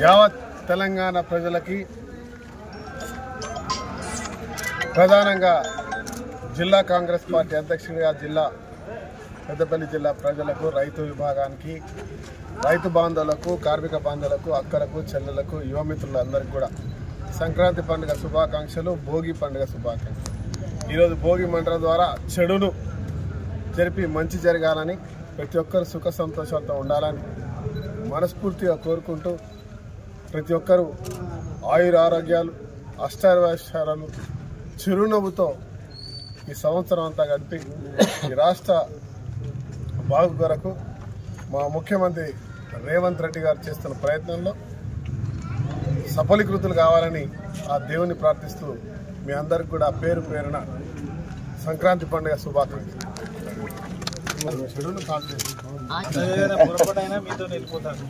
యావత్ తెలంగాణ ప్రజలకి ప్రధానంగా జిల్లా కాంగ్రెస్ పార్టీ అధ్యక్షుడిగా పెద్దపల్లి జిల్లా ప్రజలకు, రైతు విభాగానికి, రైతు బాంధవులకు, కార్మిక బాంధవులకు, అక్కలకు, చెల్లెలకు, యువమిత్రులందరికీ కూడా సంక్రాంతి పండుగ శుభాకాంక్షలు, భోగి పండుగ శుభాకాంక్షలు. ఈరోజు భోగి మంటల ద్వారా చెడును జరిపి మంచి జరగాలని, ప్రతి ఒక్కరు సుఖ సంతోషాలతో ఉండాలని మనస్ఫూర్తిగా కోరుకుంటూ ప్రతి ఒక్కరూ ఆయుర ఆరోగ్యాలు, అష్టారోగ్యాలు, చిరునవ్వుతో ఈ సంవత్సరం అంతా గడిపి ఈ రాష్ట్ర బాగు కొరకు మా ముఖ్యమంత్రి రేవంత్ రెడ్డి గారు చేస్తున్న ప్రయత్నంలో సఫలీకృతులు కావాలని ఆ దేవుని ప్రార్థిస్తూ మీ అందరికి కూడా పేరు పేరున సంక్రాంతి పండుగ శుభాకాంక్షలు. చెడును పొరపాటైనా మీతో వెళ్ళిపోతాను.